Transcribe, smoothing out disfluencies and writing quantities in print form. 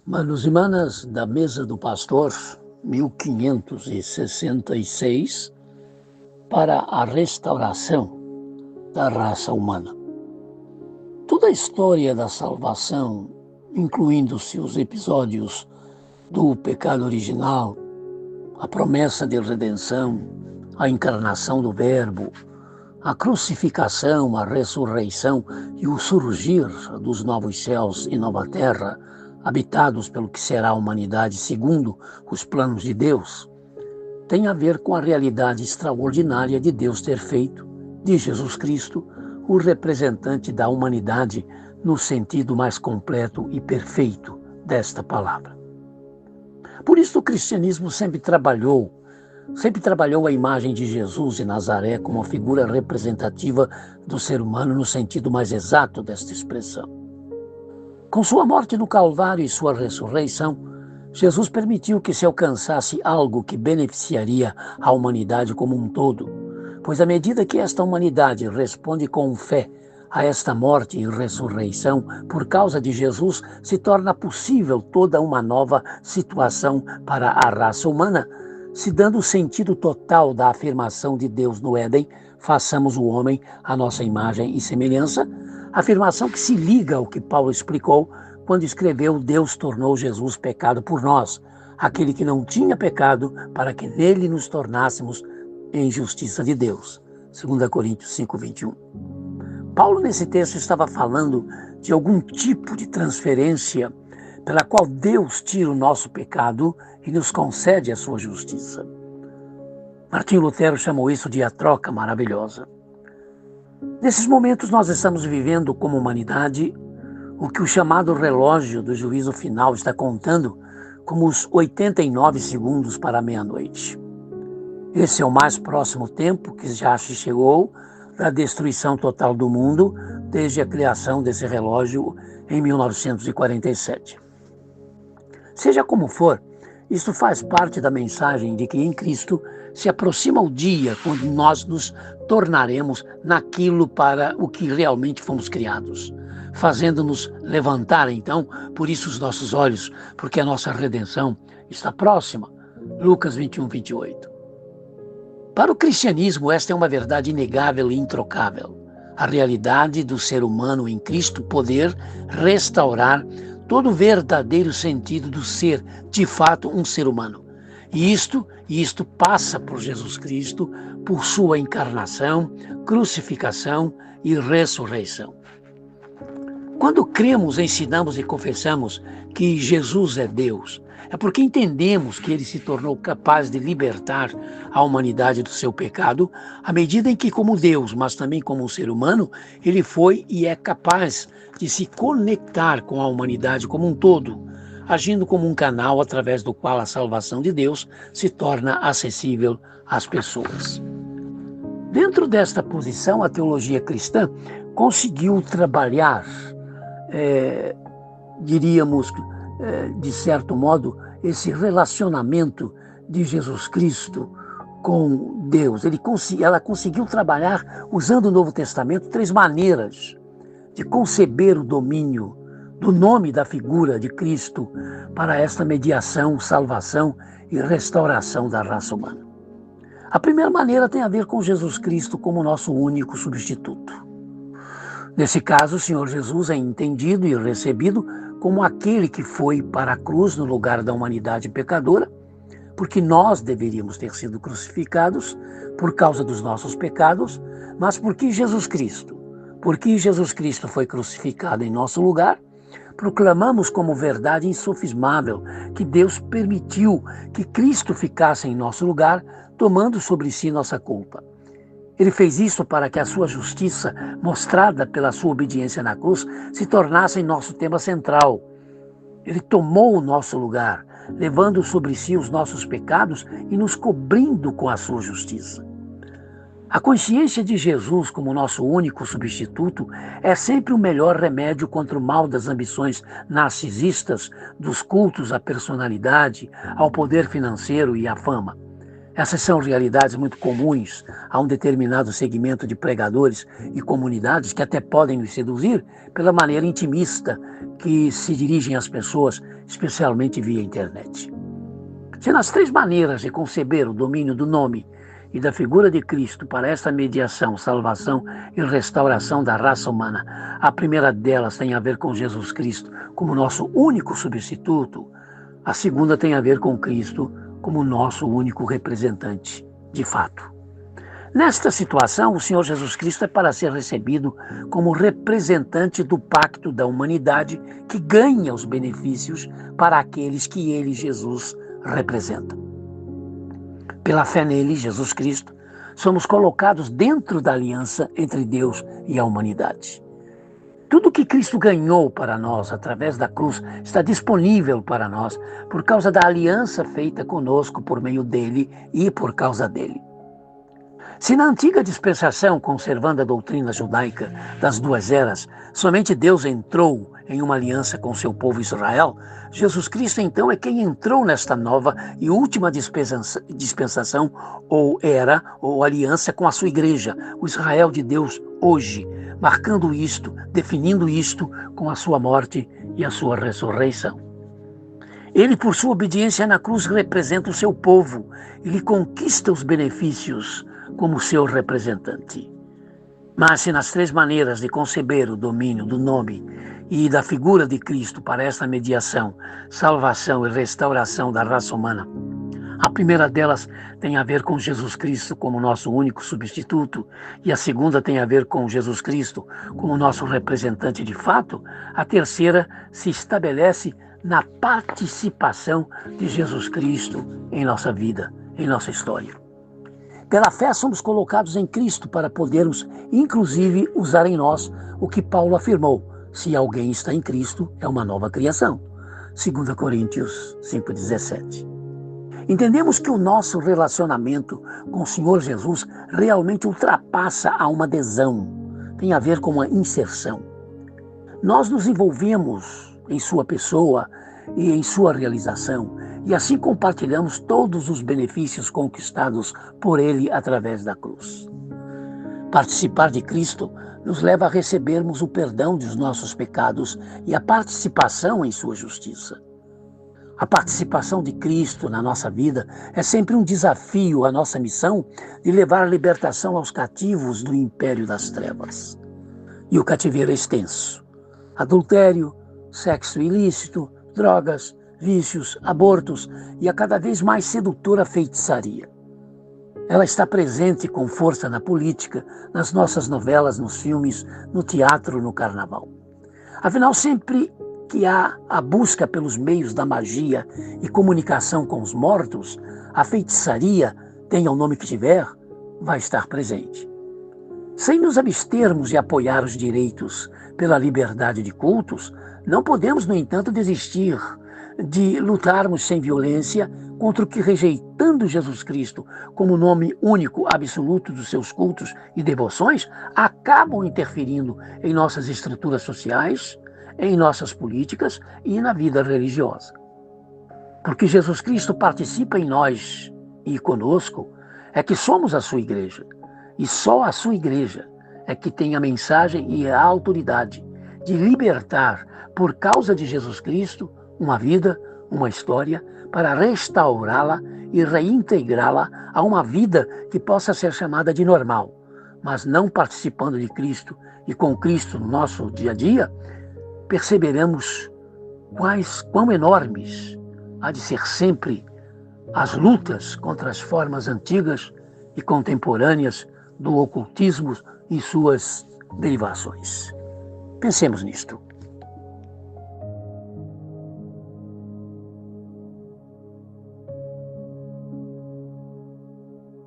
Manos e manas da Mesa do Pastor, 1566, para a restauração da raça humana. Toda a história da salvação, incluindo-se os episódios do pecado original, a promessa de redenção, a encarnação do Verbo, a crucificação, a ressurreição e o surgir dos novos céus e nova terra, habitados pelo que será a humanidade segundo os planos de Deus, tem a ver com a realidade extraordinária de Deus ter feito de Jesus Cristo o representante da humanidade no sentido mais completo e perfeito desta palavra. Por isso o cristianismo sempre trabalhou a imagem de Jesus de Nazaré como uma figura representativa do ser humano no sentido mais exato desta expressão. Com sua morte no Calvário e sua ressurreição, Jesus permitiu que se alcançasse algo que beneficiaria a humanidade como um todo, pois à medida que esta humanidade responde com fé a esta morte e ressurreição, por causa de Jesus, se torna possível toda uma nova situação para a raça humana, se dando o sentido total da afirmação de Deus no Éden, façamos o homem à nossa imagem e semelhança, afirmação que se liga ao que Paulo explicou quando escreveu: Deus tornou Jesus pecado por nós, aquele que não tinha pecado, para que nele nos tornássemos em justiça de Deus. 2 Coríntios 5:21. Paulo nesse texto estava falando de algum tipo de transferência pela qual Deus tira o nosso pecado e nos concede a sua justiça. Martinho Lutero chamou isso de a troca maravilhosa. Nesses momentos nós estamos vivendo como humanidade o que o chamado relógio do juízo final está contando como os 89 segundos para a meia-noite. Esse é o mais próximo tempo que já se chegou da destruição total do mundo desde a criação desse relógio em 1947. Seja como for, isto faz parte da mensagem de que em Cristo se aproxima o dia quando nós nos tornaremos naquilo para o que realmente fomos criados, fazendo-nos levantar então, por isso os nossos olhos, porque a nossa redenção está próxima. Lucas 21:28. Para o cristianismo, esta é uma verdade inegável e introcável. A realidade do ser humano em Cristo poder restaurar todo o verdadeiro sentido do ser, de fato, um ser humano. E isto passa por Jesus Cristo, por sua encarnação, crucificação e ressurreição. Quando cremos, ensinamos e confessamos que Jesus é Deus, é porque entendemos que ele se tornou capaz de libertar a humanidade do seu pecado, à medida em que, como Deus, mas também como um ser humano, ele foi e é capaz de se conectar com a humanidade como um todo, agindo como um canal através do qual a salvação de Deus se torna acessível às pessoas. Dentro desta posição, a teologia cristã conseguiu trabalhar, de certo modo, esse relacionamento de Jesus Cristo com Deus. Ela conseguiu trabalhar, usando o Novo Testamento, 3 maneiras de conceber o domínio do nome da figura de Cristo para esta mediação, salvação e restauração da raça humana. A primeira maneira tem a ver com Jesus Cristo como nosso único substituto. Nesse caso, o Senhor Jesus é entendido e recebido como aquele que foi para a cruz no lugar da humanidade pecadora, porque nós deveríamos ter sido crucificados por causa dos nossos pecados, mas porque Jesus Cristo foi crucificado em nosso lugar, proclamamos como verdade insofismável que Deus permitiu que Cristo ficasse em nosso lugar, tomando sobre si nossa culpa. Ele fez isso para que a sua justiça, mostrada pela sua obediência na cruz, se tornasse nosso tema central. Ele tomou o nosso lugar, levando sobre si os nossos pecados e nos cobrindo com a sua justiça. A consciência de Jesus como nosso único substituto é sempre o melhor remédio contra o mal das ambições narcisistas, dos cultos à personalidade, ao poder financeiro e à fama. Essas são realidades muito comuns a um determinado segmento de pregadores e comunidades que até podem nos seduzir pela maneira intimista que se dirigem às pessoas, especialmente via internet. Se nas três maneiras de conceber o domínio do nome e da figura de Cristo para esta mediação, salvação e restauração da raça humana, a primeira delas tem a ver com Jesus Cristo como nosso único substituto, a segunda tem a ver com Cristo como nosso único representante, de fato. Nesta situação, o Senhor Jesus Cristo é para ser recebido como representante do pacto da humanidade que ganha os benefícios para aqueles que ele, Jesus, representa. Pela fé nele, Jesus Cristo, somos colocados dentro da aliança entre Deus e a humanidade. Tudo que Cristo ganhou para nós através da cruz está disponível para nós por causa da aliança feita conosco por meio dele e por causa dele. Se na antiga dispensação, conservando a doutrina judaica das duas eras, somente Deus entrou em uma aliança com seu povo Israel, Jesus Cristo então é quem entrou nesta nova e última dispensação ou era ou aliança com a sua igreja, o Israel de Deus hoje, marcando isto, definindo isto com a sua morte e a sua ressurreição. Ele, por sua obediência na cruz, representa o seu povo. Ele conquista os benefícios como seu representante. Mas se nas três maneiras de conceber o domínio do nome e da figura de Cristo para esta mediação, salvação e restauração da raça humana, a primeira delas tem a ver com Jesus Cristo como nosso único substituto e a segunda tem a ver com Jesus Cristo como nosso representante de fato, a terceira se estabelece na participação de Jesus Cristo em nossa vida, em nossa história. Pela fé somos colocados em Cristo para podermos, inclusive, usar em nós o que Paulo afirmou: se alguém está em Cristo, é uma nova criação. 2 Coríntios 5,17. Entendemos que o nosso relacionamento com o Senhor Jesus realmente ultrapassa a uma adesão, tem a ver com uma inserção. Nós nos envolvemos em sua pessoa e em sua realização, e assim compartilhamos todos os benefícios conquistados por ele através da cruz. Participar de Cristo nos leva a recebermos o perdão dos nossos pecados e a participação em sua justiça. A participação de Cristo na nossa vida é sempre um desafio à nossa missão de levar a libertação aos cativos do império das trevas. E o cativeiro é extenso. Adultério, sexo ilícito, drogas, vícios, abortos e a cada vez mais sedutora feitiçaria. Ela está presente com força na política, nas nossas novelas, nos filmes, no teatro, no carnaval. Afinal, sempre que há a busca pelos meios da magia e comunicação com os mortos, a feitiçaria, tenha o nome que tiver, vai estar presente. Sem nos abstermos de apoiar os direitos pela liberdade de cultos, não podemos, no entanto, desistir de lutarmos sem violência contra o que, rejeitando Jesus Cristo como nome único, absoluto dos seus cultos e devoções, acabam interferindo em nossas estruturas sociais, em nossas políticas e na vida religiosa. Porque Jesus Cristo participa em nós e conosco, é que somos a sua igreja. E só a sua igreja é que tem a mensagem e a autoridade de libertar, por causa de Jesus Cristo, uma vida, uma história, para restaurá-la e reintegrá-la a uma vida que possa ser chamada de normal. Mas não participando de Cristo e com Cristo no nosso dia a dia, perceberemos quão enormes há de ser sempre as lutas contra as formas antigas e contemporâneas do ocultismo e suas derivações. Pensemos nisto.